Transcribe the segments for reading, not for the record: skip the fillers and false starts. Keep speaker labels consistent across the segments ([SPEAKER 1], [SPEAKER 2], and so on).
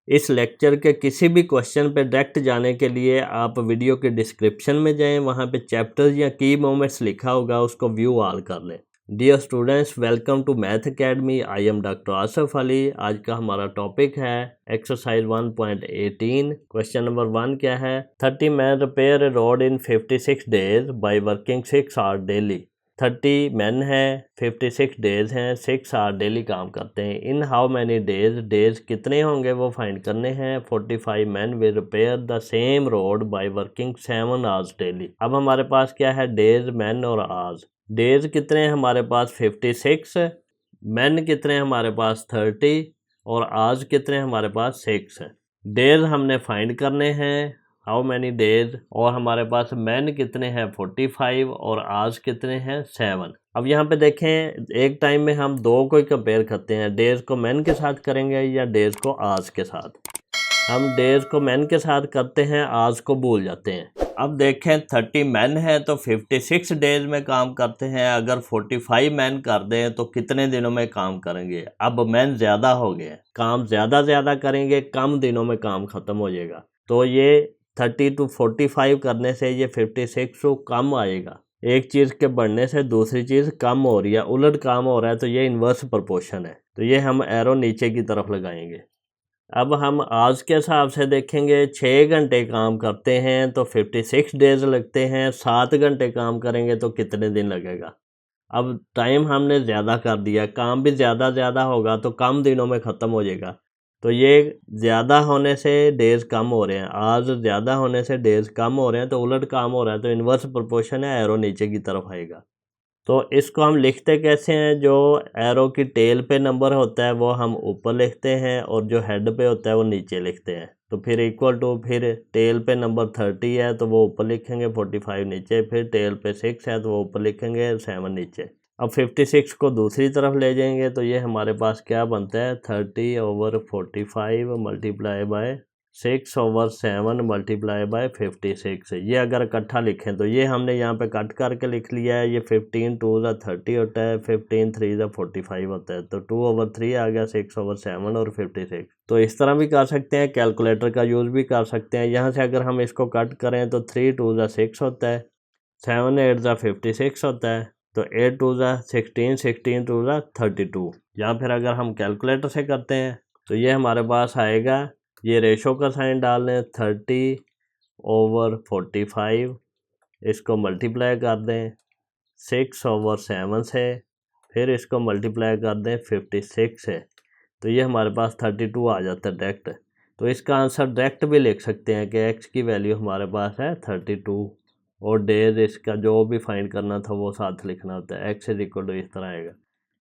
[SPEAKER 1] इस लेक्चर के किसी भी क्वेश्चन पे डायरेक्ट जाने के लिए आप वीडियो के डिस्क्रिप्शन में जाएं, वहाँ पे चैप्टर्स या की मोमेंट्स लिखा होगा, उसको व्यू ऑल कर लें। Dear students, welcome to math academy. I am doctor Asaf Ali. आज का हमारा टॉपिक है एक्सरसाइज 1.18। क्वेश्चन नंबर 1 क्या है? 30 man repair a road in 56 days by working 6 hour daily. 30 man हैं, 56 डेज हैं, 6 आवर डेली काम करते हैं। In how many days, days कितने होंगे वो फाइंड करने हैं। 45 man will repair the same road by working 7 hours daily. अब हमारे पास क्या है? डेज, मैन और आवर्स। डेज कितने हैं हमारे पास? 56। मैन कितने हैं हमारे पास? 30। और आवर्स कितने हैं हमारे पास? 6 है। डेज हमने फाइंड करने हैं, हाउ मैनी डेज, और हमारे पास मैन कितने हैं? 45 और आवर्स कितने हैं? 7। अब यहाँ पे देखें, एक टाइम में हम दो को ही कंपेयर करते हैं। डेज को मैन के साथ करेंगे या डेज को आवर्स के साथ? हम डेज को मैन के साथ करते हैं, आवर्स को भूल जाते हैं। अब देखें, 30 मैन है तो 56 डेज में काम करते हैं। अगर 45 मैन कर दें तो कितने दिनों में काम करेंगे? अब मैन ज़्यादा हो गए, काम ज़्यादा करेंगे, कम दिनों में काम ख़त्म हो जाएगा। तो ये 30 to 45 करने से ये 56 to कम आएगा। एक चीज़ के बढ़ने से दूसरी चीज़ कम हो रही है, उलट काम हो रहा है, तो ये इन्वर्स प्रोपोर्शन है। तो ये हम एरो नीचे की तरफ लगाएंगे। अब हम आज के हिसाब से देखेंगे, 6 घंटे काम करते हैं तो 56 डेज लगते हैं। 7 घंटे काम करेंगे तो कितने दिन लगेगा? अब टाइम हमने ज़्यादा कर दिया, काम भी ज़्यादा होगा तो कम दिनों में ख़त्म हो जाएगा। तो ये ज़्यादा होने से डेज़ कम हो रहे हैं, आज ज़्यादा होने से डेज़ कम हो रहे हैं, तो उलट काम हो रहा है, तो इन्वर्स प्रोपोर्शन है, एरो नीचे की तरफ आएगा। तो इसको हम लिखते कैसे हैं? जो एरो की टेल पे नंबर होता है वो हम ऊपर लिखते हैं और जो हेड पे होता है वो नीचे लिखते हैं। तो फिर इक्वल टू, फिर टेल पे नंबर 30 है तो वो ऊपर लिखेंगे, 45 नीचे, फिर टेल पे 6 है तो वो ऊपर लिखेंगे, 7 नीचे। अब 56 को दूसरी तरफ ले जाएंगे तो ये हमारे पास क्या बनता है? 30/45 मल्टीप्लाई बाय 6/7 मल्टीप्लाई बाय 56। ये अगर इकट्ठा लिखें तो ये हमने यहाँ पे कट करके लिख लिया है। ये 15 2 30 होता है, 15 3 45 होता है, तो 2/3 आ गया, 6/7 और 56। तो इस तरह भी कर सकते हैं, कैलकुलेटर का यूज़ भी कर सकते हैं। यहाँ से अगर हम इसको कट करें तो 3 2 6 होता है, 7 8 56 होता है, तो 8 2 16, 16 2 32। या फिर अगर हम कैलकुलेटर से करते हैं तो ये हमारे पास आएगा, ये रेशो का साइन डाल लें, 30/45, इसको मल्टीप्लाई कर दें 6/7 से, फिर इसको मल्टीप्लाई कर दें 56 से, तो ये हमारे पास 32 आ जाता है डायरेक्ट। तो इसका आंसर डायरेक्ट भी लिख सकते हैं कि एक्स की वैल्यू हमारे पास है 32, और डेज इसका जो भी फाइंड करना था वो साथ लिखना होता है। एक्स इज इक्वल टू इस तरह आएगा।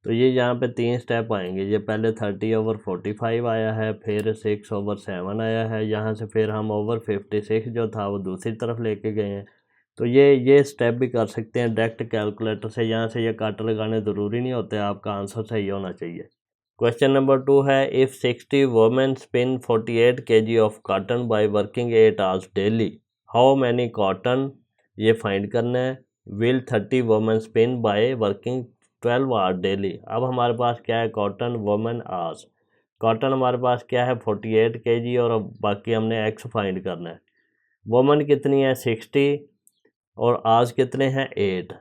[SPEAKER 1] तो ये यहाँ पे 3 स्टेप आएंगे। ये पहले 30/45 आया है, फिर 6/7 आया है, यहाँ से फिर हम ओवर 56 जो था वो दूसरी तरफ लेके गए हैं। तो ये स्टेप भी कर सकते हैं डायरेक्ट कैलकुलेटर से। यहाँ से ये काट लगाने ज़रूरी नहीं होते, आपका आंसर सही होना चाहिए। क्वेश्चन नंबर 2 है, if 60 women spin 48 kg of cotton by working 8 hours daily, how many cotton, ये फाइंड करना है, will 30 women spin by working 12 hour daily. अब हमारे पास क्या है? Cotton, women, hours. कॉटन हमारे पास क्या है? 48 kg, और अब बाकी हमने एक्स फाइंड करना है। वुमेन कितनी है? 60, और आवर्स कितने हैं? 8।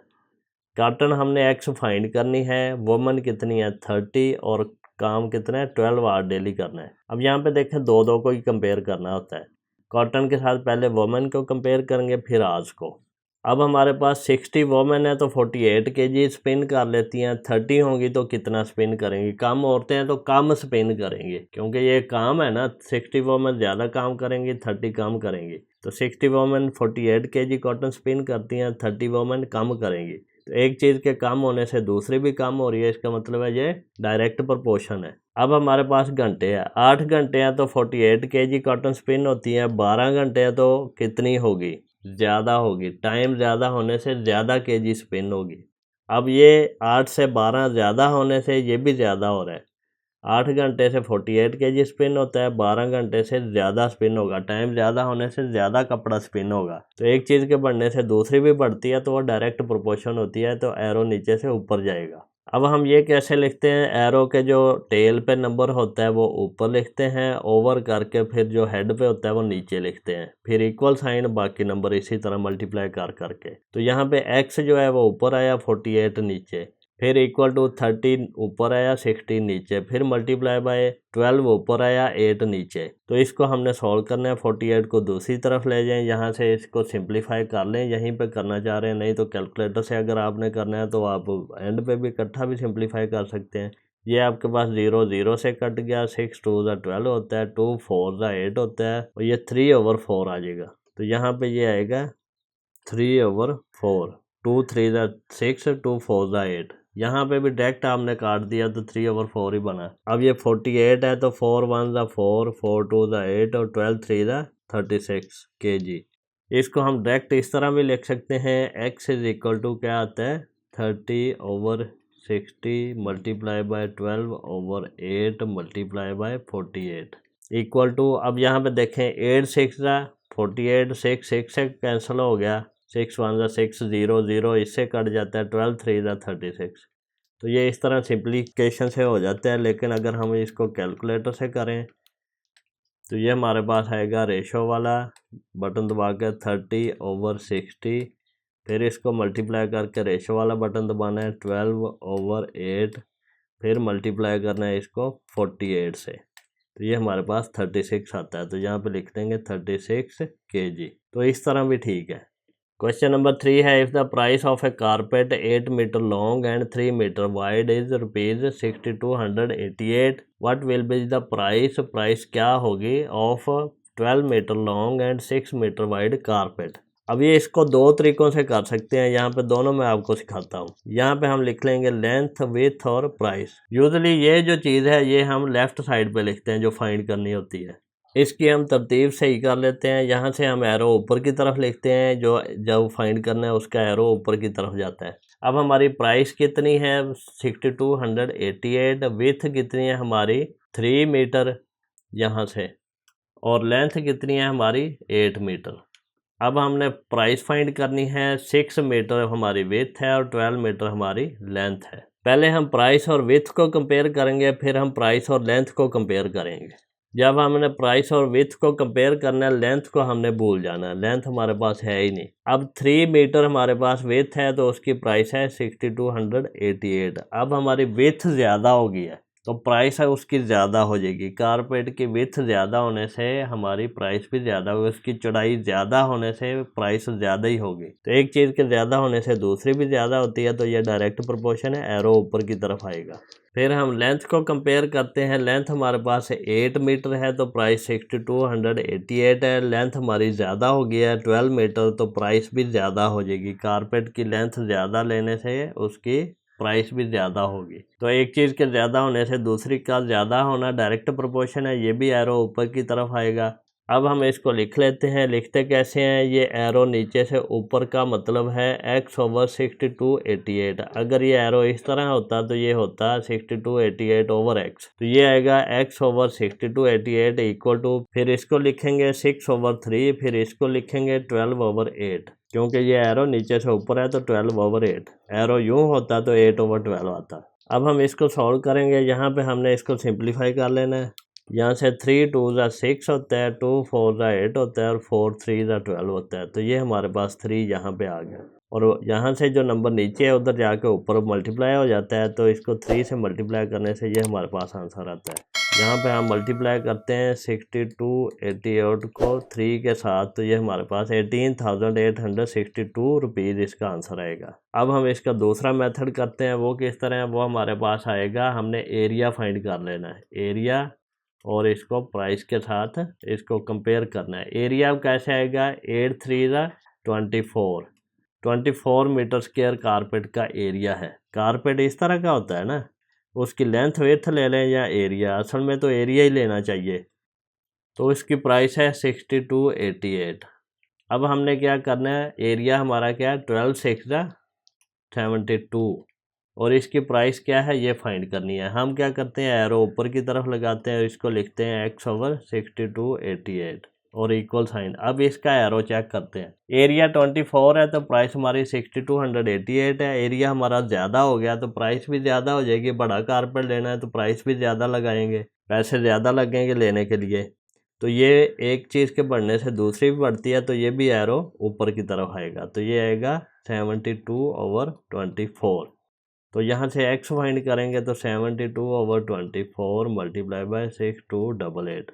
[SPEAKER 1] कॉटन हमने एक्स फाइंड करनी है, वुमेन कितनी है? 30, और काम कितना है? 12 आवर डेली करना है। अब यहाँ पे देखें, दो को ही कंपेयर करना होता है। कॉटन के साथ पहले वुमेन को कंपेयर करेंगे, फिर आवर्स को। अब हमारे पास 60 वोमेन है तो 48 kg स्पिन कर लेती हैं। 30 होंगी तो कितना स्पिन करेंगी? कम औरतें हैं तो कम स्पिन करेंगे, क्योंकि ये काम है ना। 60 वोमेन ज़्यादा काम करेंगी, 30 कम करेंगी। तो 60 वोमेन 48 kg कॉटन स्पिन करती हैं, 30 वोमेन कम करेंगी। तो एक चीज़ के कम होने से दूसरी भी कम हो रही है, इसका मतलब है ये डायरेक्ट प्रोपोर्शन है। अब हमारे पास घंटे हैं, 8 घंटे हैं तो 48 kg कॉटन स्पिन होती है। 12 घंटे हैं तो कितनी होगी? ज़्यादा होगी। टाइम ज़्यादा होने से ज़्यादा केजी स्पिन होगी। अब ये 8 से 12 ज़्यादा होने से ये भी ज़्यादा हो रहा है। 8 घंटे से 48 kg स्पिन होता है, 12 घंटे से ज़्यादा स्पिन होगा। टाइम ज़्यादा होने से ज़्यादा कपड़ा स्पिन होगा। तो एक चीज़ के बढ़ने से दूसरी भी बढ़ती है, तो वो डायरेक्ट प्रोपोर्शन होती है, तो एरो नीचे से ऊपर जाएगा। अब हम ये कैसे लिखते हैं, एरो के जो टेल पे नंबर होता है वो ऊपर लिखते हैं, ओवर करके फिर जो हेड पे होता है वो नीचे लिखते हैं, फिर इक्वल साइन, बाकी नंबर इसी तरह मल्टीप्लाई कर करके। तो यहाँ पे एक्स जो है वो ऊपर आया, 48 नीचे, फिर इक्वल टू 13 ऊपर आया, 16 नीचे, फिर मल्टीप्लाई बाय 12 ऊपर आया, 8 नीचे। तो इसको हमने सॉल्व करना है, 48 को दूसरी तरफ ले जाएं, यहाँ से इसको सिंप्लीफाई कर लें, यहीं पे करना चाह रहे हैं, नहीं तो कैलकुलेटर से अगर आपने करना है तो आप एंड पे भी इकट्ठा भी सिंप्लीफाई कर सकते हैं। ये आपके पास 0 0 से कट गया, 6 2 12 होता है, 2 4 8 होता है, और ये 3/4 आ जाएगा। तो यहाँ पे ये आएगा 3/4, 2 3 6, 2 4 8। यहाँ पे भी डायरेक्ट आपने काट दिया तो 3/4 ही बना। अब ये 48 है तो 4 1 4, 4 2 8 और 12 3 36 kg। इसको हम डायरेक्ट इस तरह भी लिख सकते हैं, x इज इक्वल टू क्या आता है 30/60 multiply by 12/8 multiply by 48 equal to, अब यहाँ पे देखें 8 6 48, 6 6 से कैंसिल हो गया, 6 1 6 0 0 इससे कट जाता है, 12 3 36। तो ये इस तरह सिंप्लीकेशन से हो जाता है। लेकिन अगर हम इसको कैलकुलेटर से करें तो ये हमारे पास आएगा रेशो वाला, बटन दबा के 30/60, फिर इसको मल्टीप्लाई करके रेशो वाला बटन दबाना है, 12/8, फिर मल्टीप्लाई करना है इसको 48 से, तो ये हमारे पास 36 आता है। तो यहाँ पे लिख देंगे 36 kg। तो इस तरह भी ठीक है। क्वेश्चन नंबर 3 है, if the price of a carpet 8 metre long and 3 metre wide is ₹6288, what will be the price क्या होगी of 12 metre long and 6 metre wide carpet. अब ये इसको दो तरीकों से कर सकते हैं, यहाँ पे दोनों मैं आपको सिखाता हूँ। यहाँ पे हम लिख लेंगे लेंथ, विथ और प्राइस। यूजुअली ये जो चीज़ है ये हम लेफ़्ट साइड पे लिखते हैं जो फाइंड करनी होती है। इसकी हम तरतीब सही कर लेते हैं, यहाँ से हम एरो ऊपर की तरफ लिखते हैं, जो जब फाइंड करना है उसका एरो ऊपर की तरफ जाता है। अब हमारी प्राइस कितनी है 6288, विथ कितनी है हमारी 3 मीटर यहाँ से, और लेंथ कितनी है हमारी 8 मीटर। अब हमने प्राइस फाइंड करनी है, 6 मीटर हमारी विथ है और 12 मीटर हमारी लेंथ है। पहले हम प्राइस और विथ को कंपेयर करेंगे, फिर हम प्राइस और लेंथ को कंपेयर करेंगे। जब हमने प्राइस और विथ को कंपेयर करना है, लेंथ को हमने भूल जाना है, लेंथ हमारे पास है ही नहीं। अब 3 मीटर हमारे पास विथ है तो उसकी प्राइस है 6288। अब हमारी विथ ज़्यादा होगी है तो प्राइस है उसकी ज़्यादा हो जाएगी। कारपेट की विथ ज़्यादा होने से हमारी प्राइस भी ज़्यादा होगी, उसकी चौड़ाई ज़्यादा होने से प्राइस ज़्यादा ही होगी। तो एक चीज़ के ज़्यादा होने से दूसरी भी ज़्यादा होती है, तो ये डायरेक्ट प्रोपोर्शन है, एरो ऊपर की तरफ आएगा। फिर हम लेंथ को कंपेयर करते हैं, लेंथ हमारे पास 8 मीटर है तो प्राइस 6288 है। लेंथ हमारी ज़्यादा हो गई है 12 मीटर तो प्राइस भी ज़्यादा हो जाएगी। कारपेट की लेंथ ज़्यादा लेने से उसकी प्राइस भी ज़्यादा होगी। तो एक चीज़ के ज़्यादा होने से दूसरी का ज़्यादा होना डायरेक्ट प्रोपोर्शन है, ये भी एरो ऊपर की तरफ आएगा। अब हम इसको लिख लेते हैं, लिखते कैसे हैं, ये एरो नीचे से ऊपर का मतलब है x/6288। अगर ये एरो इस तरह होता तो ये होता 6288/x, तो ये आएगा x/6288 इक्वल टू, फिर इसको लिखेंगे 6/3, फिर इसको लिखेंगे 12/8, क्योंकि ये एरो नीचे से ऊपर है तो 12/8। एरो यूँ होता तो 8/12 आता। अब हम इसको सॉल्व करेंगे, यहाँ पे हमने इसको सिंप्लीफाई कर लेना है। यहाँ से 3 2 6 होता है, 2 4 8 होता है और 4 3 12 होता है। तो ये हमारे पास 3 यहाँ पे आ गया, और यहाँ से जो नंबर नीचे है उधर जाके ऊपर मल्टीप्लाई हो जाता है, तो इसको 3 से मल्टीप्लाई करने से ये हमारे पास आंसर आता है। यहाँ पे हम मल्टीप्लाई करते हैं 6288 को 3 के साथ, तो ये हमारे पास 18,862 रुपीज़ इसका आंसर आएगा। अब हम इसका दूसरा मेथड करते हैं, वो किस तरह है, वो हमारे पास आएगा, हमने एरिया फाइंड कर लेना है, एरिया, और इसको प्राइस के साथ इसको कंपेयर करना है। एरिया कैसे आएगा, 8 3 24 मीटर स्क्वायर कारपेट का एरिया है। कारपेट इस तरह का होता है ना, उसकी लेंथ विड्थ ले लें या एरिया, असल में तो एरिया ही लेना चाहिए। तो इसकी प्राइस है 6288। अब हमने क्या करना है, एरिया हमारा क्या है 12 6 72, और इसकी प्राइस क्या है ये फाइंड करनी है। हम क्या करते हैं, एरो ऊपर की तरफ लगाते हैं, इसको लिखते हैं x/6288। और इक्वल साइन। अब इसका एरो चेक करते हैं। एरिया 24 है तो प्राइस हमारी 6288 है। एरिया हमारा ज़्यादा हो गया तो प्राइस भी ज़्यादा हो जाएगी। बड़ा कारपेट लेना है तो प्राइस भी ज़्यादा लगाएंगे, पैसे /ज़्यादा लगेंगे लेने के लिए। तो ये एक चीज़ के बढ़ने से दूसरी भी बढ़ती है, तो ये भी एरो ऊपर की तरफ आएगा। तो ये आएगा 72/24। तो यहाँ से x फाइंड करेंगे तो 72/24 मल्टीप्लाई बाय 6288।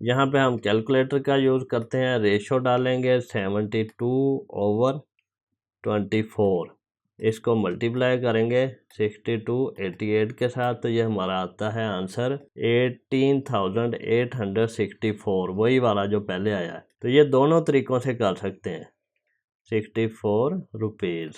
[SPEAKER 1] यहाँ पे हम कैलकुलेटर का यूज़ करते हैं, रेशो डालेंगे 72/24, इसको मल्टीप्लाई करेंगे 6288 के साथ, तो ये हमारा आता है आंसर 18,864, वही वाला जो पहले आया है। तो ये दोनों तरीक़ों से कर सकते हैं, 64 रुपीज़।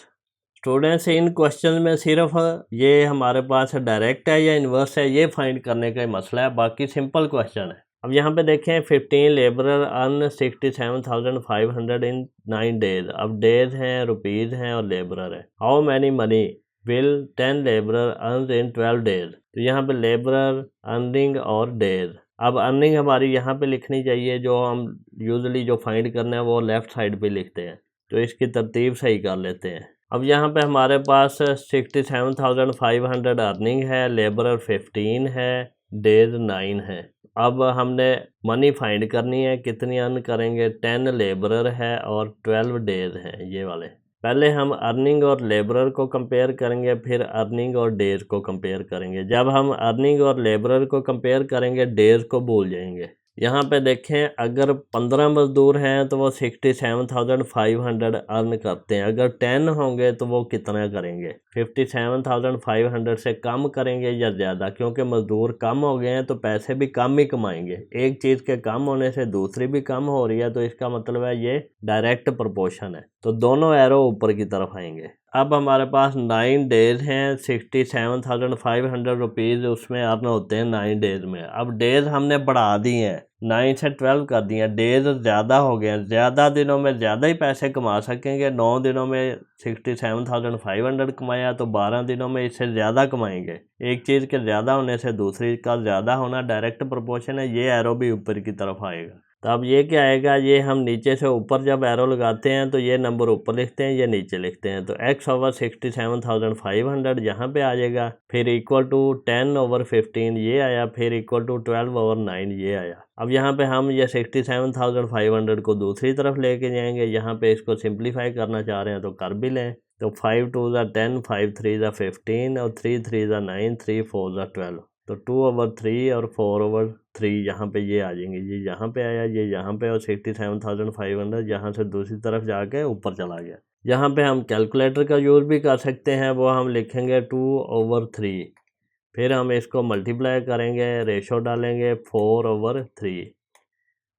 [SPEAKER 1] स्टूडेंट्स, इन क्वेश्चन में सिर्फ ये हमारे पास डायरेक्ट है या इन्वर्स है ये फाइंड करने का ही मसला है, बाकी सिंपल क्वेश्चन है। अब यहाँ पे देखें 15 लेबरर अर्न 67,500 इन 9 डेज। अब डेज हैं, रुपीज़ हैं और लेबरर है। How many money will 10 labourer earn in 12 days. तो यहाँ पे लेबरर, अर्निंग और डेज। अब अर्निंग हमारी यहाँ पे लिखनी चाहिए, जो हम यूजुअली जो फाइंड करना है वो लेफ़्ट साइड पे लिखते हैं, तो इसकी तरतीब सही कर लेते हैं। अब यहाँ पे हमारे पास 67,500 अर्निंग है, लेबरर 15 है, डेज 9 है। अब हमने मनी फाइंड करनी है, कितनी अर्न करेंगे। 10 लेबरर है और 12 डेज हैं ये वाले। पहले हम अर्निंग और लेबरर को कंपेयर करेंगे, फिर अर्निंग और डेज को कंपेयर करेंगे। जब हम अर्निंग और लेबरर को कंपेयर करेंगे, डेज को भूल जाएंगे। यहाँ पे देखें, अगर 15 मज़दूर हैं तो वो 67,500 अर्न करते हैं। अगर 10 होंगे तो वो कितना करेंगे, 57,500 से कम करेंगे या ज़्यादा, क्योंकि मज़दूर कम हो गए हैं तो पैसे भी कम ही कमाएंगे। एक चीज़ के कम होने से दूसरी भी कम हो रही है, तो इसका मतलब है ये डायरेक्ट प्रोपोर्शन है। तो दोनों एरो ऊपर की तरफ आएंगे। अब हमारे पास 9 डेज हैं, 67,500 रुपीज़ उसमें अर्न होते हैं 9 डेज में। अब डेज हमने बढ़ा दी हैं, 9 से 12 कर दिया। डेज ज़्यादा हो गए हैं, ज़्यादा दिनों में ज़्यादा ही पैसे कमा सकेंगे। 9 दिनों में 67,500 कमाया तो 12 दिनों में इससे ज़्यादा कमाएंगे। एक चीज़ के ज़्यादा होने से दूसरी का ज़्यादा होना डायरेक्ट प्रोपोर्शन है। ये एरो भी ऊपर की तरफ आएगा। तो अब ये क्या आएगा, ये हम नीचे से ऊपर जब एरो लगाते हैं तो ये नंबर ऊपर लिखते हैं, ये नीचे लिखते हैं। तो x/67,500 यहाँ पे आ जाएगा, फिर इक्वल टू 10/15 ये आया, फिर इक्वल टू 12/9 ये आया। अब यहाँ पे हम ये 67,500 को दूसरी तरफ लेके जाएंगे। यहाँ पे इसको सिंप्लीफाई करना चाह रहे हैं तो कर भी लें। तो 5 2 10, 5 3 15 और 3 3 9, 3 4 12। तो 2/3 और 4/3 यहाँ पे ये आ जाएंगे। ये यहाँ पे आया, ये यहाँ पे, और 67,500 यहाँ से दूसरी तरफ जाके ऊपर चला गया। यहाँ पे हम कैलकुलेटर का यूज़ भी कर सकते हैं, वो हम लिखेंगे 2/3, फिर हम इसको मल्टीप्लाई करेंगे, रेशो डालेंगे 4/3,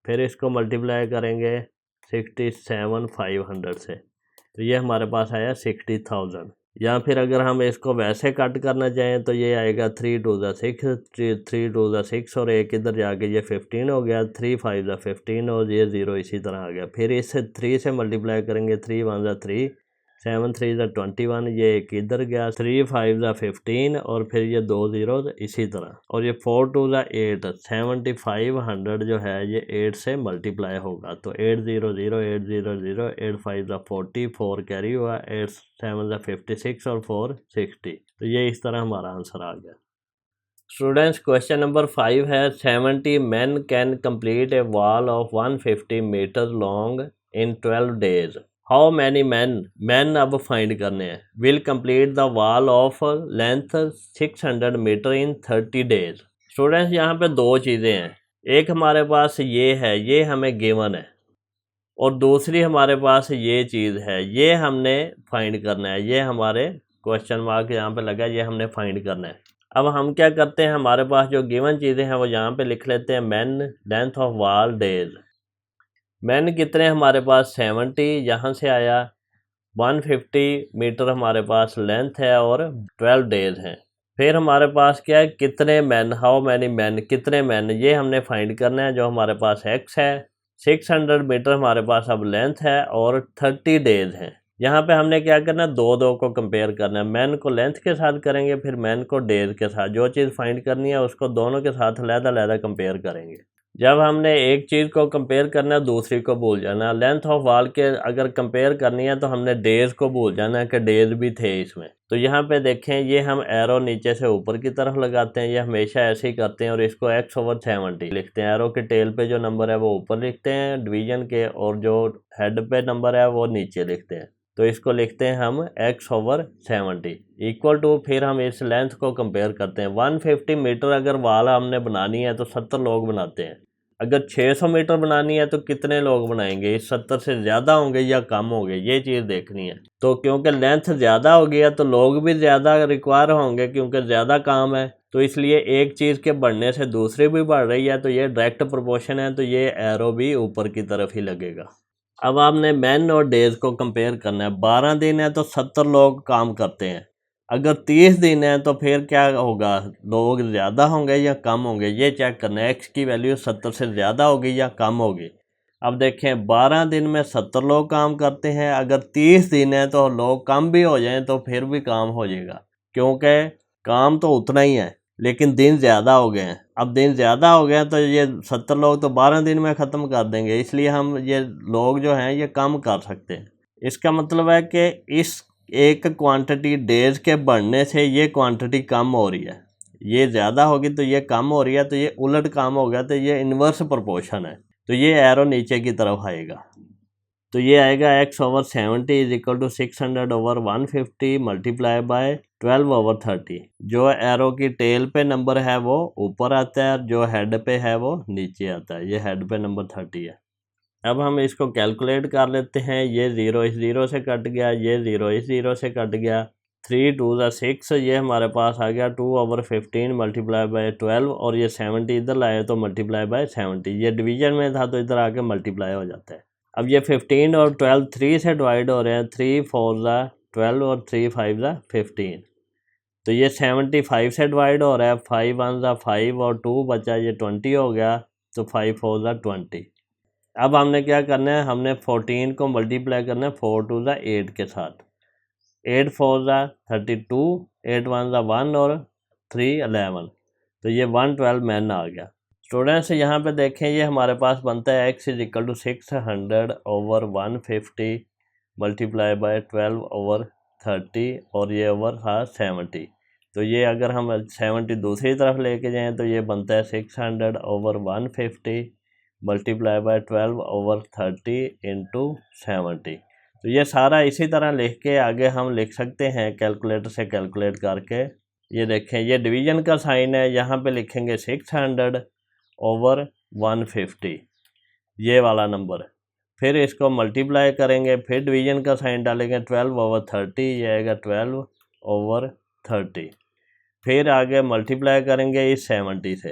[SPEAKER 1] फिर इसको मल्टीप्लाई करेंगे 67,500 से, तो ये हमारे पास आया 60,000। या फिर अगर हम इसको वैसे कट करना चाहें तो ये आएगा 3 2 6, 3 2 6 और एक इधर जाके ये 15 हो गया, 3 5 15 और ये 0 इसी तरह आ गया। फिर इससे 3 से मल्टीप्लाई करेंगे, 3 1 3, 7 3 21, ये एक इधर गया, 3 5 15 और फिर ये 2 0 इसी तरह, और ये 4 2 8, 7500 जो है ये 8 से मल्टीप्लाई होगा। तो 8 0 0 8 0 0, 8 5 40, 4 कैरी हुआ, 8 7 56 और 4 60। तो ये इस तरह हमारा आंसर आ गया। स्टूडेंट्स, क्वेश्चन नंबर 5 है 70 men can complete a wall of 150 metre long in 12 days. How many man अब फाइंड करने हैं, will complete the wall of length 600 metre in 30 days. Students, यहाँ पे दो चीज़ें हैं, एक हमारे पास ये है, ये हमें गिवन है, और दूसरी हमारे पास ये चीज़ है, ये हमने फाइंड करना है। ये हमारे क्वेश्चन मार्क यहाँ पे लगा, ये हमने फाइंड करना है। अब हम क्या करते हैं, हमारे पास जो गिवन चीज़ें हैं वो यहाँ पे लिख लेते हैं, man length of wall days. Man कितने हमारे पास 70 यहाँ से आया, 150 मीटर हमारे पास लेंथ है और 12 डेज हैं। फिर हमारे पास क्या है, कितने मैन, हाउ मैनी मैन, कितने मैन, ये हमने फाइंड करना है। जो हमारे पास x है, 600 मीटर हमारे पास अब लेंथ है और 30 डेज हैं। यहाँ पे हमने क्या करना है, दो को कंपेयर करना है। मैन को लेंथ के साथ करेंगे, फिर मैन को डेज के साथ। जो चीज़ फाइंड करनी है उसको दोनों के साथ अलग-अलग कंपेयर करेंगे। जब हमने एक चीज़ को कंपेयर करना है दूसरी को भूल जाना। लेंथ ऑफ वॉल के अगर कंपेयर करनी है तो हमने डेज़ को भूल जाना है कि डेज़ भी थे इसमें। तो यहाँ पे देखें, ये हम एरो नीचे से ऊपर की तरफ लगाते हैं, ये हमेशा ऐसे ही करते हैं और इसको x/70 लिखते हैं। एरो के टेल पे जो नंबर है वो ऊपर लिखते हैं डिवीजन के, और जो हेड पे नंबर है वो नीचे लिखते हैं। तो इसको लिखते हैं हम x/70 इक्वल टू, फिर हम इस लेंथ को कंपेयर करते हैं। 150 मीटर अगर वाल हमने बनानी है तो 70 लोग बनाते हैं। अगर 600 मीटर बनानी है तो कितने लोग बनाएंगे? इस 70 से ज़्यादा होंगे या कम होंगे, ये चीज़ देखनी है। तो क्योंकि लेंथ ज़्यादा हो गया तो लोग भी ज़्यादा रिक्वायर होंगे, क्योंकि ज़्यादा काम है। तो इसलिए एक चीज़ के बढ़ने से दूसरी भी बढ़ रही है, तो ये डायरेक्ट प्रोपोर्शन है, तो ये एरो भी ऊपर की तरफ ही लगेगा। अब आपने मैन और डेज को कंपेयर करना है। 12 दिन है तो 70 लोग काम करते हैं। अगर 30 दिन है तो फिर क्या होगा? लोग ज़्यादा होंगे या कम होंगे, ये चेक करना है। एक्स की वैल्यू 70 से ज़्यादा होगी या कम होगी। अब देखें, 12 दिन में 70 लोग काम करते हैं। अगर 30 दिन है तो लोग कम भी हो जाएं तो फिर भी काम हो जाएगा, क्योंकि काम तो उतना ही है लेकिन दिन ज़्यादा हो गए हैं। अब दिन ज़्यादा हो गए हैं तो ये 70 लोग तो 12 दिन में ख़त्म कर देंगे, इसलिए हम ये लोग जो हैं ये कम कर सकते हैं। इसका मतलब है कि इस एक क्वांटिटी डेज के बढ़ने से ये क्वांटिटी कम हो रही है, ये ज़्यादा होगी तो ये कम हो रही है, तो ये उलट काम हो गया, तो ये इन्वर्स प्रोपोर्शन है। तो ये एरो नीचे की तरफ आएगा, तो ये आएगा x/70 is equal to 600/150 multiply by 12/30। जो एरो की टेल पे नंबर है वो ऊपर आता है और जो हेड पे है वो नीचे आता है। ये हेड पे नंबर 30 है। अब हम इसको कैलकुलेट कर लेते हैं। ये 0 इस 0 से कट गया, ये 0 इस 0 से कट गया। 3 2 6, ये हमारे पास आ गया 2/15 मल्टीप्लाई बाय 12, और ये 70 इधर लाए तो मल्टीप्लाई बाय 70। ये डिवीजन में था तो इधर आके मल्टीप्लाई हो जाता है। अब ये 15 और 12 3 से डिवाइड हो रहे हैं। 3 4 12 और 3 5 15। तो ये 75 से डिवाइड हो रहा है। 5 1 5 और 2 बचा, ये 20 हो गया। तो 5 4 20। अब हमने क्या करना है, हमने 14 को मल्टीप्लाई करना है 4 2 8 के साथ। 8 4 32, 8 1 1 और 3 11। तो ये 112 मैन आ गया। स्टूडेंट्स यहाँ पे देखें, ये हमारे पास बनता है x is equal to 600/150 multiply by 12/30, और ये ओवर था 70। तो ये अगर हम 70 दूसरी तरफ लेके जाएं तो ये बनता है 600/150 मल्टीप्लाई बाय 12/30 इंटू 70। तो ये सारा इसी तरह लिख के आगे हम लिख सकते हैं कैलकुलेटर से कैलकुलेट करके। ये देखें, ये डिवीजन का साइन है, यहाँ पे लिखेंगे 600/150, ये वाला नंबर। फिर इसको मल्टीप्लाई करेंगे, फिर डिवीजन का साइन डालेंगे 12/30, ये आएगा 12/30। फिर आगे मल्टीप्लाई करेंगे इस 70 से,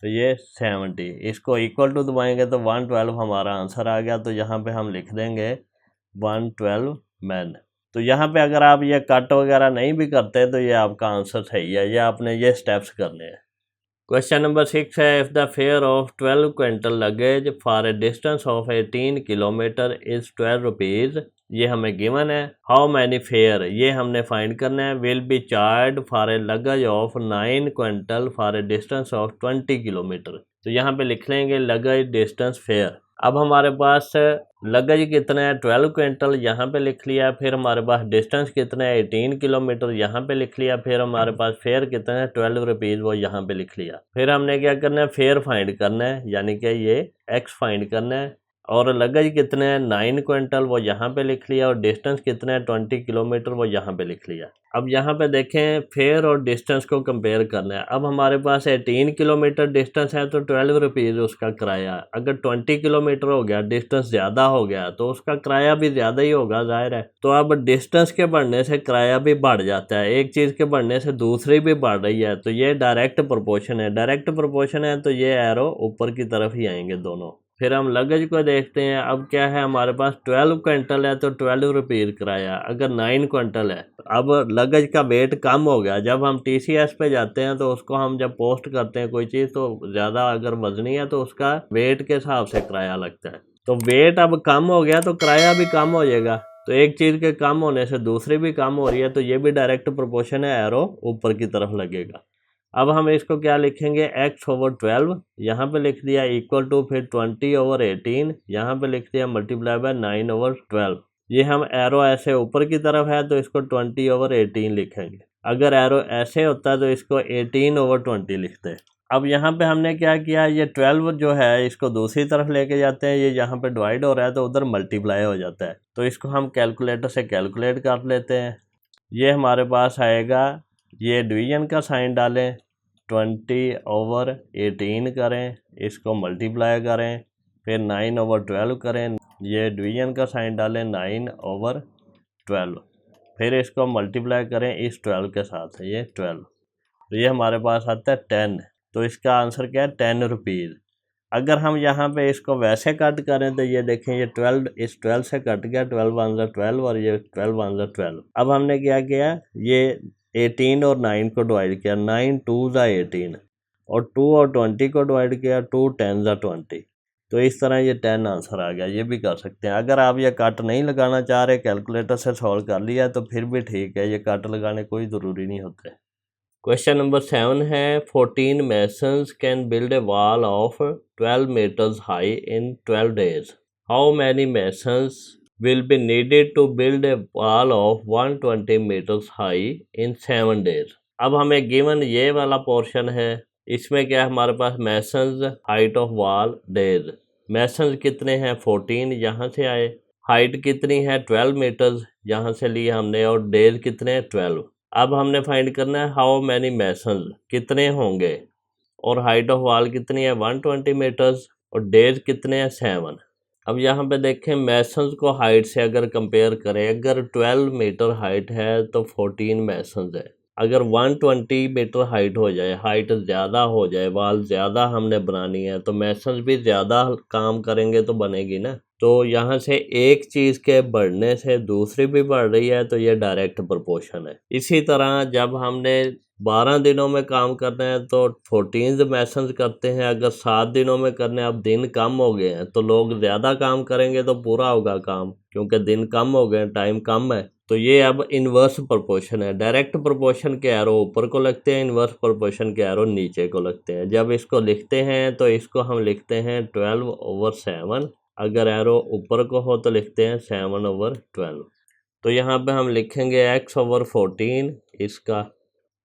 [SPEAKER 1] तो ये 70। इसको इक्वल टू दबाएंगे तो 112 हमारा आंसर आ गया। तो यहाँ पे हम लिख देंगे 112 मैन। तो यहाँ पे अगर आप ये कट वगैरह नहीं भी करते तो ये आपका आंसर सही है। ये आपने ये स्टेप्स करने हैं। क्वेश्चन नंबर 6 है, if the fair of 12 quintal luggage for a distance of 18 kilometre is 12 rupees. ये हमें गिवन है। हाउ मैनी फेयर, ये हमने फाइंड करना है। Will be charge for a luggage of 9 quintal for a distance of 20 kilometre. तो यहाँ पे लिख लेंगे लगेज डिस्टेंस फेयर। अब हमारे पास लगेज कितना है, 12 क्विंटल, यहाँ पे लिख लिया। फिर हमारे पास डिस्टेंस कितना है, 18 किलोमीटर, यहाँ पे लिख लिया। फिर हमारे पास फेयर कितना है, 12 रुपीज़, वो यहाँ पे लिख लिया। फिर हमने क्या करना है, फेयर फाइंड करना है, यानी कि ये एक्स फाइंड करना है। और लगेज कितने हैं, 9 क्विंटल, वो यहाँ पे लिख लिया। और डिस्टेंस कितना है, 20 किलोमीटर, वो यहाँ पे लिख लिया। अब यहाँ पे देखें, फेयर और डिस्टेंस को कंपेयर करना है। अब हमारे पास 18 किलोमीटर डिस्टेंस है तो 12 रुपीज़ उसका किराया। अगर 20 किलोमीटर हो गया, डिस्टेंस ज़्यादा हो गया, तो उसका किराया भी ज़्यादा ही होगा, जाहिर है। तो अब डिस्टेंस के बढ़ने से किराया भी बढ़ जाता है। एक चीज़ के बढ़ने से दूसरी भी बढ़ रही है, तो ये डायरेक्ट प्रोपोर्शन है। डायरेक्ट प्रोपोर्शन है तो ये एरो ऊपर की तरफ ही आएंगे दोनों। फिर हम लगेज को देखते हैं। अब क्या है, हमारे पास 12 क्विंटल है तो 12 रुपीज़ किराया। अगर 9 क्विंटल है, अब लगेज का वेट कम हो गया। जब हम TCS पे जाते हैं तो उसको हम जब पोस्ट करते हैं कोई चीज़, तो ज़्यादा अगर वजनी है तो उसका वेट के हिसाब से किराया लगता है। तो वेट अब कम हो गया तो किराया भी कम हो जाएगा। तो एक चीज़ के कम होने से दूसरी भी कम हो रही है, तो ये भी डायरेक्ट प्रोपोर्शन है, एरो ऊपर की तरफ लगेगा। अब हम इसको क्या लिखेंगे, x/12 यहाँ पे लिख दिया इक्वल टू, फिर 20/18 यहाँ पे लिख दिया, मल्टीप्लाई बाय 9/12। ये हम एरो ऐसे ऊपर की तरफ है तो इसको 20/18 लिखेंगे। अगर एरो ऐसे होता तो इसको 18/20 लिखते। अब यहाँ पे हमने क्या किया, ये 12 जो है इसको दूसरी तरफ लेके जाते हैं, ये यहाँ पे डिवाइड हो रहा है तो उधर मल्टीप्लाई हो जाता है, तो इसको हम कैलकुलेटर से कैलकुलेट कर लेते हैं। ये हमारे पास आएगा, ये डिवीजन का साइन डालें, 20/18 करें, इसको मल्टीप्लाई करें, फिर 9/12 करें, ये डिवीजन का साइन डालें, 9/12, फिर इसको मल्टीप्लाई करें इस 12 के साथ, ये 12, तो ये हमारे पास आता है 10। तो इसका आंसर क्या है, 10 रुपीज़। अगर हम यहाँ पे इसको वैसे कट करें तो ये देखें, ये 12 इस 12 से कट गया, 12 वन ज़ा 12 और ये 12 वन ज़ा 12। अब हमने क्या किया, ये 18 और 9 को डिवाइड किया, 9 2 ज़ा 18 और 2 और 20 को डिवाइड किया, 2 10 ज़ा 20, तो इस तरह ये 10 आंसर आ गया। ये भी कर सकते हैं। अगर आप ये कट नहीं लगाना चाह रहे, कैलकुलेटर से सॉल्व कर लिया तो फिर भी ठीक है, ये कट लगाने कोई ज़रूरी नहीं होते। क्वेश्चन नंबर 7 है, 14 masons can build a wall of 12 meters high in 12 days. How many masons will be needed to build a wall of 120 meters high in 7 days? अब हमें गिवन ये वाला पोर्शन है, इसमें क्या है हमारे पास, masons height of wall days, masons कितने हैं 14, यहाँ से आए, हाइट कितनी है 12 मीटर्स, यहाँ से लिए हमने, और डेज कितने हैं 12। अब हमने फाइंड करना है हाउ मैनी मैसन्स, कितने होंगे, और हाइट ऑफ वॉल कितनी है 120 मीटर्स, और डेज कितने हैं 7। अब यहाँ पे देखें, मैसन्स को हाइट से अगर कंपेयर करें, अगर 12 मीटर हाइट है तो 14 मैसन्स है। अगर 120 मीटर हाइट हो जाए, हाइट ज़्यादा हो जाए, वॉल ज़्यादा हमने बनानी है, तो मैसन्स भी ज़्यादा काम करेंगे तो बनेगी ना। तो यहाँ से एक चीज़ के बढ़ने से दूसरी भी बढ़ रही है, तो ये डायरेक्ट प्रोपोर्शन है। इसी तरह जब हमने 12 दिनों में काम करना है तो 14 मैसन्स करते हैं, अगर 7 दिनों में करने, अब दिन कम हो गए हैं तो लोग ज़्यादा काम करेंगे तो पूरा होगा काम, क्योंकि दिन कम हो गए, टाइम कम है। तो ये अब इन्वर्स प्रोपोर्शन है। डायरेक्ट प्रोपोर्शन के एरो ऊपर को लगते हैं, इन्वर्स प्रोपोर्शन के एरो नीचे को लगते हैं। जब इसको लिखते हैं तो इसको हम लिखते हैं 12/7, अगर एरो ऊपर को हो तो लिखते हैं 7/12। तो यहाँ पे हम लिखेंगे x/14 इसका,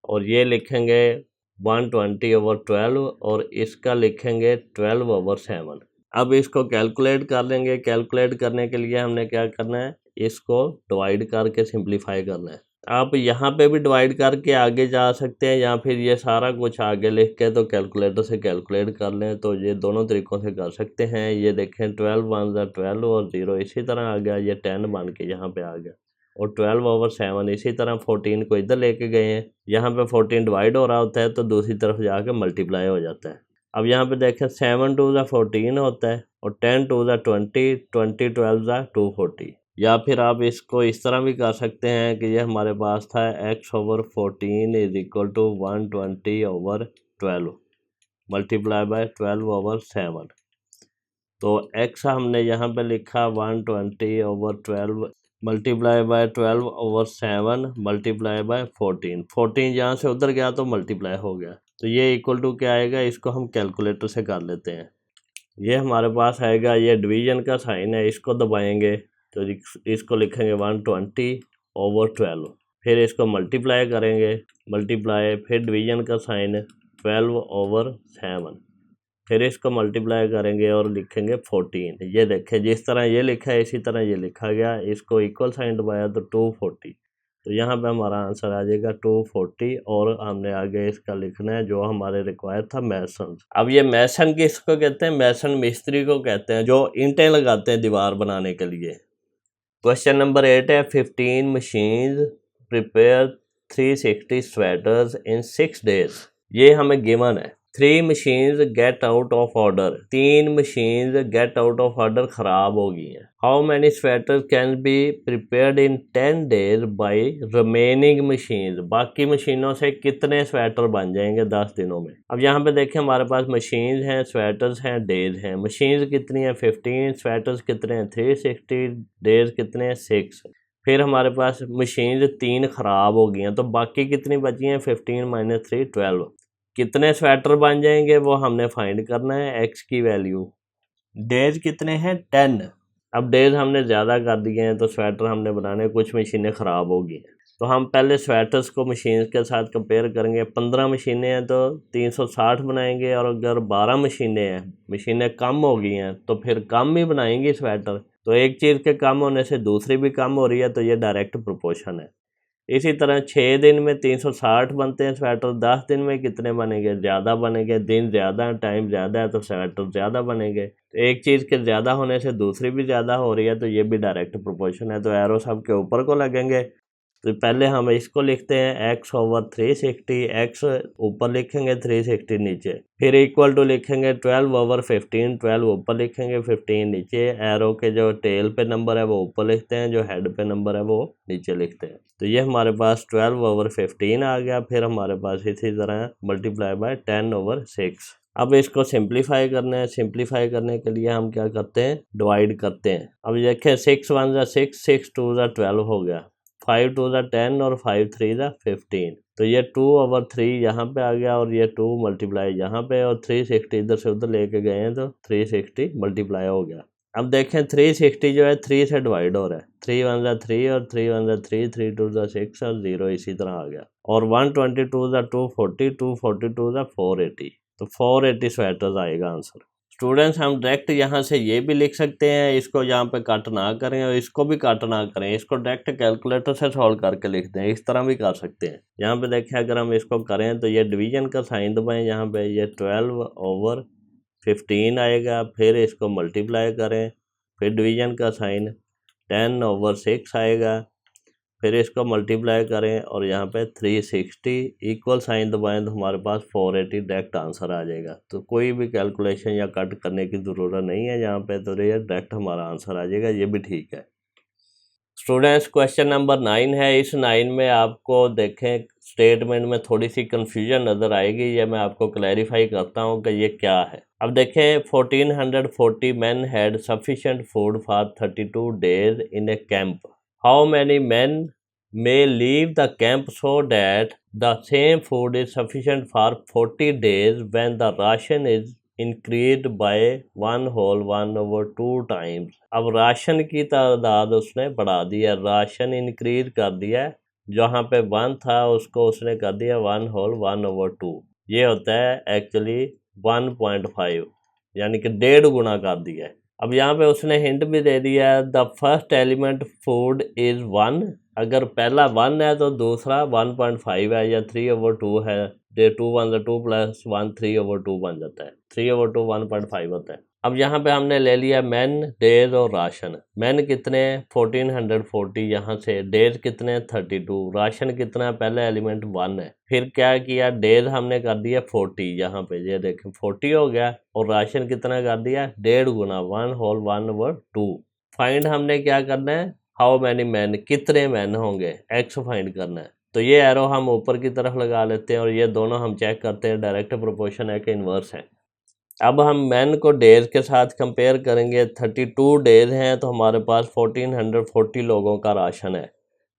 [SPEAKER 1] और ये लिखेंगे 120/12, और इसका लिखेंगे 12/7। अब इसको कैलकुलेट कर लेंगे। कैलकुलेट करने के लिए हमने क्या करना है, इसको डिवाइड करके सिंप्लीफाई करना है। आप यहाँ पे भी डिवाइड करके आगे जा सकते हैं, या फिर ये सारा कुछ आगे लिख के तो कैलकुलेटर से कैलकुलेट कर लें, तो ये दोनों तरीक़ों से कर सकते हैं। ये देखें 12 वन ज़ा 12 और 0 इसी तरह आ गया, ये 10 बन के यहाँ पे आ गया, और 12/7 इसी तरह 14 को इधर लेके गए हैं। यहाँ पे 14 डिवाइड हो रहा होता है तो दूसरी तरफ जाके मल्टीप्लाई हो जाता है। अब यहाँ पे देखें 7 2 ज़ा 14 होता है, और 10 2 ज़ा 20, 20 12 ज़ा 240। या फिर आप इसको इस तरह भी कर सकते हैं कि ये हमारे पास था x/14 is equal to 120/12 multiply by 12/7। तो x हमने यहाँ पे लिखा 120/12 मल्टीप्लाई बाय 12/7 मल्टीप्लाई बाय 14 यहाँ से उधर गया तो मल्टीप्लाई हो गया, तो ये इक्वल टू क्या आएगा, इसको हम कैलकुलेटर से कर लेते हैं। ये हमारे पास आएगा, ये डिवीजन का साइन है, इसको दबाएंगे तो इसको लिखेंगे 120/12, फिर इसको मल्टीप्लाई करेंगे, मल्टीप्लाई, फिर डिवीजन का साइन 12/7, फिर इसको मल्टीप्लाई करेंगे और लिखेंगे 14। ये देखें, जिस तरह ये लिखा है इसी तरह ये लिखा गया, इसको इक्वल साइन दबाया तो 240, तो यहाँ पे हमारा आंसर आ जाएगा 240, और हमने आगे इसका लिखना है जो हमारे रिक्वायर था मैसन। अब ये मैसन किसको कहते हैं, मैसन मिस्त्री को कहते हैं जो ईंटें लगाते हैं दीवार बनाने के लिए। क्वेश्चन नंबर 8 है, 15 मशीन्स प्रिपेयर 360 स्वेटर्स इन 6 डेज। ये हमें गिवन है। 3 machines get out of order, 3 machines get out of order खराब हो गई हैं। How many sweaters can be prepared in 10 days by remaining machines, बाकी मशीनों से कितने स्वेटर बन जाएंगे 10 दिनों में। अब यहाँ पे देखें, हमारे पास मशीन्स हैं, स्वेटर्स हैं, डेज हैं। मशीन्स कितनी हैं 15, स्वेटर्स कितने हैं 360, डेज कितने हैं 6। फिर हमारे पास मशीन्स 3 ख़राब हो गई हैं, तो बाकी कितनी बची हैं 15 - 3 12। कितने स्वेटर बन जाएंगे वो हमने फाइंड करना है, एक्स की वैल्यू। डेज कितने हैं 10। अब डेज हमने ज़्यादा कर दिए हैं तो स्वेटर हमने बनाने, कुछ मशीनें ख़राब होगी, तो हम पहले स्वेटर्स को मशीन के साथ कंपेयर करेंगे। 15 मशीनें हैं तो 360 बनाएंगे, और अगर 12 मशीनें हैं, मशीनें कम हो गई हैं तो फिर कम ही बनाएंगे स्वेटर। तो एक चीज़ के कम होने से दूसरी भी कम हो रही है, तो ये डायरेक्ट प्रोपोर्शन है। इसी तरह 6 दिन में 360 बनते हैं स्वेटर, 10 दिन में कितने बनेंगे, ज़्यादा बनेंगे, दिन ज़्यादा टाइम ज़्यादा है तो स्वेटर ज़्यादा बनेंगे। तो एक चीज़ के ज़्यादा होने से दूसरी भी ज़्यादा हो रही है, तो ये भी डायरेक्ट प्रोपोर्शन है। तो एरो सब के ऊपर को लगेंगे। तो पहले हम इसको लिखते हैं x/360, x ऊपर लिखेंगे 360 नीचे, फिर इक्वल टू लिखेंगे 12/15, 12 ऊपर लिखेंगे 15 नीचे। एरो के जो टेल पे नंबर है वो ऊपर लिखते हैं, जो हेड पे नंबर है वो नीचे लिखते हैं। तो ये हमारे पास 12/15 आ गया। फिर हमारे पास इसी तरह मल्टीप्लाई बाय 10/6। अब इसको सिंप्लीफाई करना है। सिंप्लीफाई करने के लिए हम क्या करते हैं, डिवाइड करते हैं। अब देखें 6 1 ज़ा 6, 6 2 ज़ा 12 हो गया, 5 2 ज़ा 10 और 5 3 ज़ा 15। तो ये 2/3 यहाँ पे आ गया, और ये 2 मल्टीप्लाई यहाँ पे, और 360 इधर से उधर लेके गए हैं तो 360 मल्टीप्लाई हो गया। अब देखें 360 जो है 3 से डिवाइड हो रहा है, 3 1 ज़ा 3 और 3 1 ज़ा 3, 3 2 ज़ा 6 और 0 इसी तरह आ गया। और 122 ज़ा 240, 242 ज़ा 480, तो 480 स्वेटर्स आएगा आंसर। स्टूडेंट्स हम डायरेक्ट यहाँ से ये भी लिख सकते हैं, इसको यहाँ पे कट ना करें और इसको भी कट ना करें, इसको डायरेक्ट कैलकुलेटर से सॉल्व करके लिखते हैं। इस तरह भी कर सकते हैं। यहाँ पे देखें अगर हम इसको करें तो ये डिवीजन का साइन दबाएं, यहाँ पे ये 12/15 आएगा, फिर इसको मल्टीप्लाई करें, फिर डिवीजन का साइन 10/6 आएगा, फिर इसको मल्टीप्लाई करें और यहाँ पे 360 इक्वल साइन दबाएं तो हमारे पास 480 डायरेक्ट आंसर आ जाएगा। तो कोई भी कैलकुलेशन या कट करने की ज़रूरत नहीं है यहाँ पे, तो ये डायरेक्ट हमारा आंसर आ जाएगा। ये भी ठीक है। स्टूडेंट्स क्वेश्चन नंबर 9 है। इस 9 में आपको देखें स्टेटमेंट में थोड़ी सी कन्फ्यूजन नज़र आएगी, ये मैं आपको क्लैरिफाई करता हूँ कि ये क्या है। अब देखें 1440 men had sufficient food for 32 days in a camp. How many men may leave the camp so that the same food is sufficient for 40 days when the ration is increased by 1/2 times? अब ration की तादाद उसने बढ़ा दी है, ration increase कर दिया है, जहाँ पे 1 था उसको उसने कर दिया 1/2। ये होता है एक्चुअली 1.5, यानी कि 1.5 गुना कर दिया है। अब यहाँ पे उसने हिंट भी दे दिया है, the first element food is 1। अगर पहला 1 है तो दूसरा 1.5 है या 3/2 है। 2 1 2 प्लस 1 3/2 बन जाता है, 3/2 1.5 होता है। अब यहाँ पे हमने ले लिया मैन, डेज और राशन। मैन कितने 1440, यहाँ से डेज कितने 32, राशन कितना पहला एलिमेंट 1 है। फिर क्या किया, डेज हमने कर दिया 40, यहाँ पे ये देखें 40 हो गया, और राशन कितना कर दिया 1.5 गुना 1/2। फाइंड हमने क्या करना है, हाउ मैनी मैन, कितने मैन होंगे, एक्स फाइंड करना है। तो ये एरो हम ऊपर की तरफ लगा लेते हैं और ये दोनों हम चेक करते हैं डायरेक्ट प्रोपोर्शन है कि इन्वर्स है। अब हम मैन को डेज के साथ कंपेयर करेंगे। 32 डेज हैं तो हमारे पास 1440 लोगों का राशन है।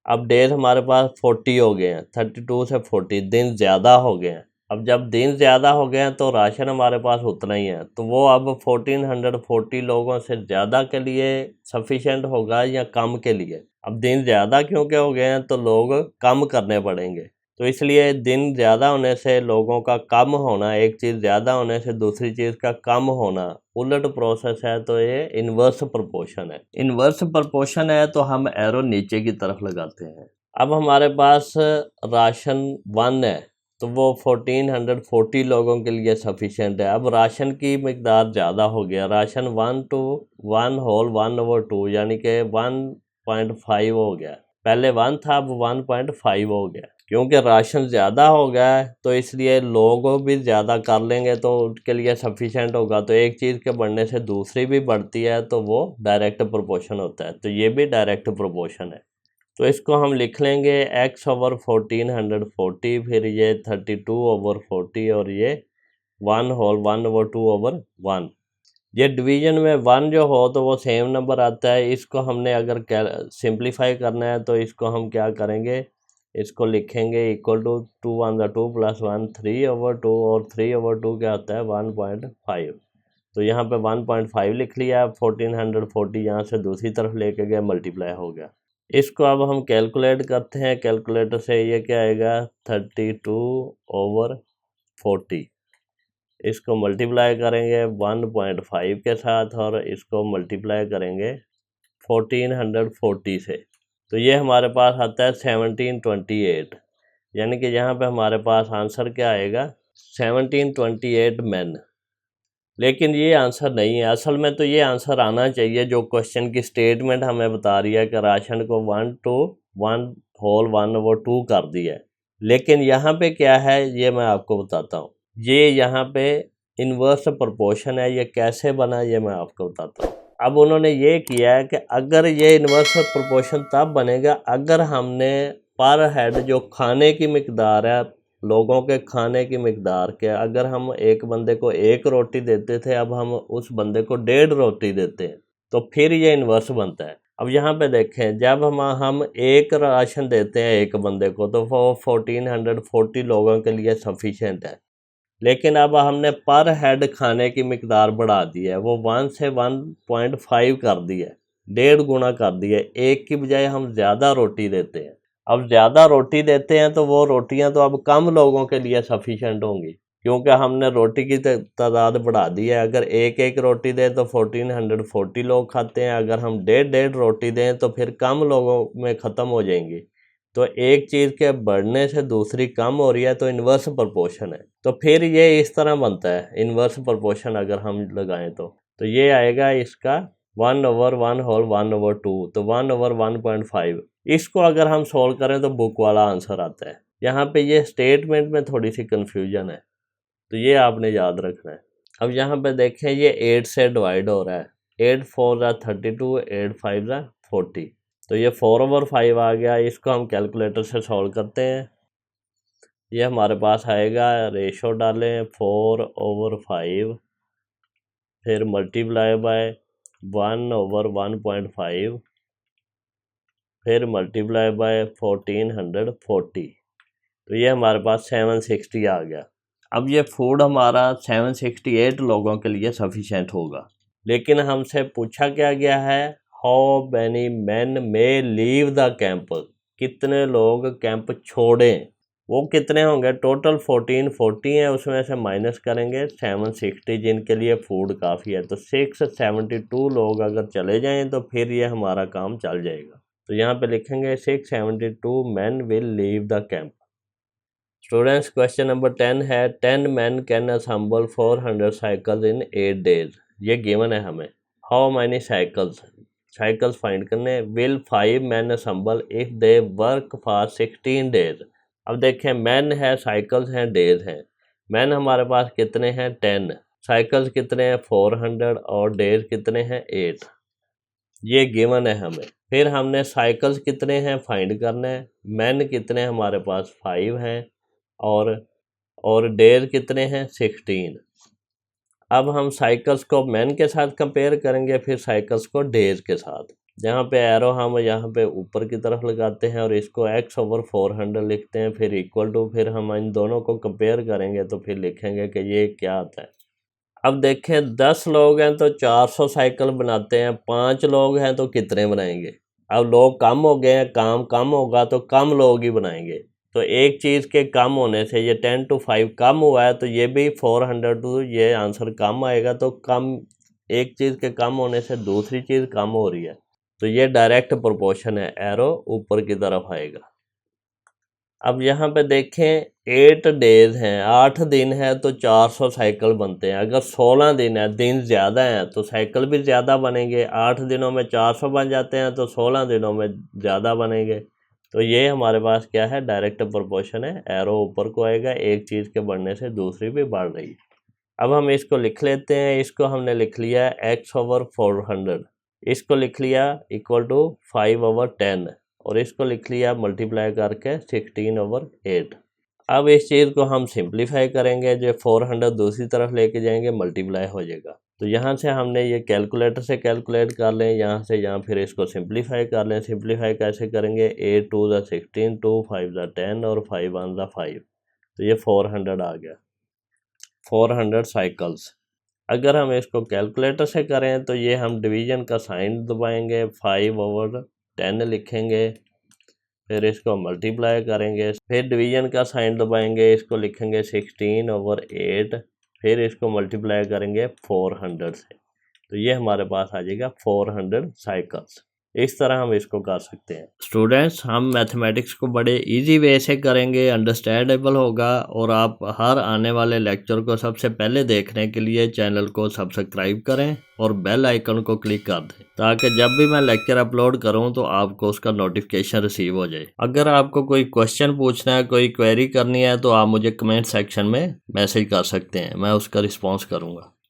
[SPEAKER 1] अब डेज हमारे पास 40 हो गए हैं, 32 से 40 दिन ज़्यादा हो गए हैं। अब जब दिन ज़्यादा हो गए हैं तो राशन हमारे पास उतना ही है, तो वो अब 1440 लोगों से ज़्यादा के लिए सफिशेंट होगा या कम के लिए। अब दिन ज़्यादा क्योंकि हो गए हैं तो लोग कम करने पड़ेंगे, तो इसलिए दिन ज़्यादा होने से लोगों का कम होना, एक चीज़ ज़्यादा होने से दूसरी चीज़ का कम होना उलट प्रोसेस है, तो ये इन्वर्स प्रोपोर्शन है। इन्वर्स प्रोपोर्शन है तो हम एरो नीचे की तरफ लगाते हैं। अब हमारे पास राशन 1 है तो वो 1440 लोगों के लिए सफिशेंट है। अब राशन की मकदार ज़्यादा हो गया, राशन 1 to 1/2 यानी कि 1.5 हो गया। पहले 1 था अब 1.5 हो गया। क्योंकि राशन ज़्यादा हो गया है तो इसलिए लोग भी ज़्यादा कर लेंगे तो उसके लिए सफिशेंट होगा। तो एक चीज़ के बढ़ने से दूसरी भी बढ़ती है तो वो डायरेक्ट प्रोपोर्शन होता है, तो ये भी डायरेक्ट प्रोपोर्शन है। तो इसको हम लिख लेंगे x/1440, फिर ये 32/40 और ये 1/2/1। ये डिवीजन में 1 जो हो तो वो सेम नंबर आता है। इसको हमने अगर सिंप्लीफाई करना है तो इसको हम क्या करेंगे, इसको लिखेंगे इक्वल टू 2 + 1 3/2 और 3/2 क्या होता है 1.5। तो यहाँ पे 1.5 लिख लिया, 1440 यहाँ से दूसरी तरफ लेके गए, मल्टीप्लाई हो गया। इसको अब हम कैलकुलेट करते हैं, कैलकुलेटर से ये क्या आएगा 32/40। इसको मल्टीप्लाई करेंगे 1.5 के साथ और इसको मल्टीप्लाई करेंगे 1440 से, तो ये हमारे पास आता है 1728। यानी कि यहाँ पे हमारे पास आंसर क्या आएगा 1728 मैन। लेकिन ये आंसर नहीं है, असल में तो ये आंसर आना चाहिए जो क्वेश्चन की स्टेटमेंट हमें बता रही है कि राशन को 1 to 1/2 कर दिया है। लेकिन यहाँ पे क्या है ये मैं आपको बताता हूँ। ये यहाँ पे इन्वर्स प्रोपोर्शन है, ये कैसे बना ये मैं आपको बताता हूँ। अब उन्होंने ये किया है कि अगर ये इन्वर्स प्रोपोर्शन तब बनेगा अगर हमने पर हेड जो खाने की मिकदार है, लोगों के खाने की मिकदार के, अगर हम एक बंदे को 1 रोटी देते थे, अब हम उस बंदे को 1.5 रोटी देते हैं, तो फिर ये इन्वर्स बनता है। अब यहाँ पे देखें, जब हम एक राशन देते हैं एक बंदे को तो वो 1440 लोगों के लिए सफिशेंट है। लेकिन अब हमने पर हेड खाने की मिकदार बढ़ा दी है, वो 1 से 1.5 कर दी है, 1.5 गुना कर दी है। एक की बजाय हम ज़्यादा रोटी देते हैं। अब ज़्यादा रोटी देते हैं तो वो रोटियां तो अब कम लोगों के लिए सफिशेंट होंगी, क्योंकि हमने रोटी की तादाद बढ़ा दी है। अगर एक रोटी दें तो 1440 लोग खाते हैं, अगर हम 1.5 रोटी दें तो फिर कम लोगों में ख़त्म हो जाएंगी। तो एक चीज़ के बढ़ने से दूसरी कम हो रही है, तो इन्वर्स प्रोपोर्शन है। तो फिर ये इस तरह बनता है इन्वर्स प्रोपोर्शन अगर हम लगाएं तो ये आएगा इसका 1/1 होल 1/2, तो 1/1.5। इसको अगर हम सोल्व करें तो बुक वाला आंसर आता है। यहाँ पे ये स्टेटमेंट में थोड़ी सी कन्फ्यूजन है, तो ये आपने याद रखना है। अब यहाँ पे देखें ये 8 से डिवाइड हो रहा है, 8 4 32, 8 5 40, तो ये 4/5 आ गया। इसको हम कैलकुलेटर से सॉल्व करते हैं। ये हमारे पास आएगा, रेशो डालें 4/5, फिर मल्टीप्लाई बाय 1/1.5, फिर मल्टीप्लाई बाय 1440, तो ये हमारे पास 760 आ गया। अब ये फूड हमारा 768 लोगों के लिए सफिशेंट होगा। लेकिन हमसे पूछा क्या गया है, how many man may leave the camp, कितने लोग कैंप छोड़ें। वो कितने होंगे, टोटल 1440 है, उसमें से माइनस करेंगे 760 जिनके लिए फूड काफ़ी है, तो 672 लोग अगर चले जाएं तो फिर ये हमारा काम चल जाएगा। तो यहाँ पे लिखेंगे 672 man will leave the camp. Students question number 10 है 10 man can assemble 400 cycles in 8 days. ये गिवन है हमें। हाउ मैनी साइकिल्स फाइंड करने। Will 5 man assemble if they work for 16 days. अब देखें, मैन है, साइकिल्स हैं, डेज हैं। मैन हमारे पास कितने हैं 10, साइकिल्स कितने हैं 400 और डेज कितने हैं 8। ये गिवन है हमें। फिर हमने साइकिल्स कितने हैं फाइंड करना है। मैन कितने हमारे पास 5 हैं और डेज कितने हैं 16। अब हम साइकिल्स को मैन के साथ कंपेयर करेंगे, फिर साइकिल्स को डेज के साथ। जहाँ पे एरो हम यहाँ पे ऊपर की तरफ लगाते हैं और इसको x/400 लिखते हैं, फिर इक्वल टू, फिर हम इन दोनों को कंपेयर करेंगे तो फिर लिखेंगे कि ये क्या आता है। अब देखें, 10 लोग हैं तो 400 साइकिल बनाते हैं, 5 लोग हैं तो कितने बनाएंगे। अब लोग कम हो गए हैं, काम कम होगा तो कम लोग ही बनाएंगे। तो एक चीज़ के कम होने से ये 10 to 5 कम हुआ है, तो ये भी 400 to ये आंसर कम आएगा। तो कम, एक चीज़ के कम होने से दूसरी चीज़ कम हो रही है, तो ये डायरेक्ट प्रोपोर्शन है, एरो ऊपर की तरफ आएगा। अब यहाँ पे देखें 8 डेज हैं, 8 दिन है तो 400 साइकिल बनते हैं। अगर 16 दिन है, दिन ज़्यादा हैं तो साइकिल भी ज़्यादा बनेंगे। 8 दिनों में 400 बन जाते हैं तो 16 दिनों में ज़्यादा बनेंगे। तो ये हमारे पास क्या है, डायरेक्ट प्रोपोर्शन है, एरो ऊपर को आएगा। एक चीज़ के बढ़ने से दूसरी भी बढ़ रही है। अब हम इसको लिख लेते हैं। इसको हमने लिख लिया x/400, इसको लिख लिया इक्वल टू 5/10 और इसको लिख लिया मल्टीप्लाई करके 16/8। अब इस चीज़ को हम सिंप्लीफाई करेंगे, जो 400 दूसरी तरफ लेके जाएंगे मल्टीप्लाई हो जाएगा। तो यहाँ से हमने ये कैलकुलेटर से कैलकुलेट कर लें, यहाँ से यहाँ फिर इसको सिंप्लीफाई कर लें। सिंप्लीफाई कैसे करेंगे, 8 2 ज़ा 16, 2 5 ज़ा 10 और 5 1 ज़ा 5, तो ये 400 आ गया, 400 साइकिल्स। अगर हम इसको कैलकुलेटर से करें तो ये हम डिवीज़न का साइन दबाएंगे, 5/10 लिखेंगे, फिर इसको मल्टीप्लाई करेंगे, फिर डिवीज़न का साइन दबाएंगे, इसको लिखेंगे 16/8, फिर इसको मल्टीप्लाई करेंगे 400 से, तो ये हमारे पास आ जाएगा 400 साइकिल्स। इस तरह हम इसको कर सकते हैं। स्टूडेंट्स, हम मैथमेटिक्स को बड़े इजी वे से करेंगे, अंडरस्टैंडेबल होगा, और आप हर आने वाले लेक्चर को सबसे पहले देखने के लिए चैनल को सब्सक्राइब करें और बेल आइकन को क्लिक कर दें, ताकि जब भी मैं लेक्चर अपलोड करूं तो आपको उसका नोटिफिकेशन रिसीव हो जाए। अगर आपको कोई क्वेश्चन पूछना है, कोई क्वेरी करनी है, तो आप मुझे कमेंट सेक्शन में मैसेज कर सकते हैं, मैं उसका रिस्पॉन्स करूँगा।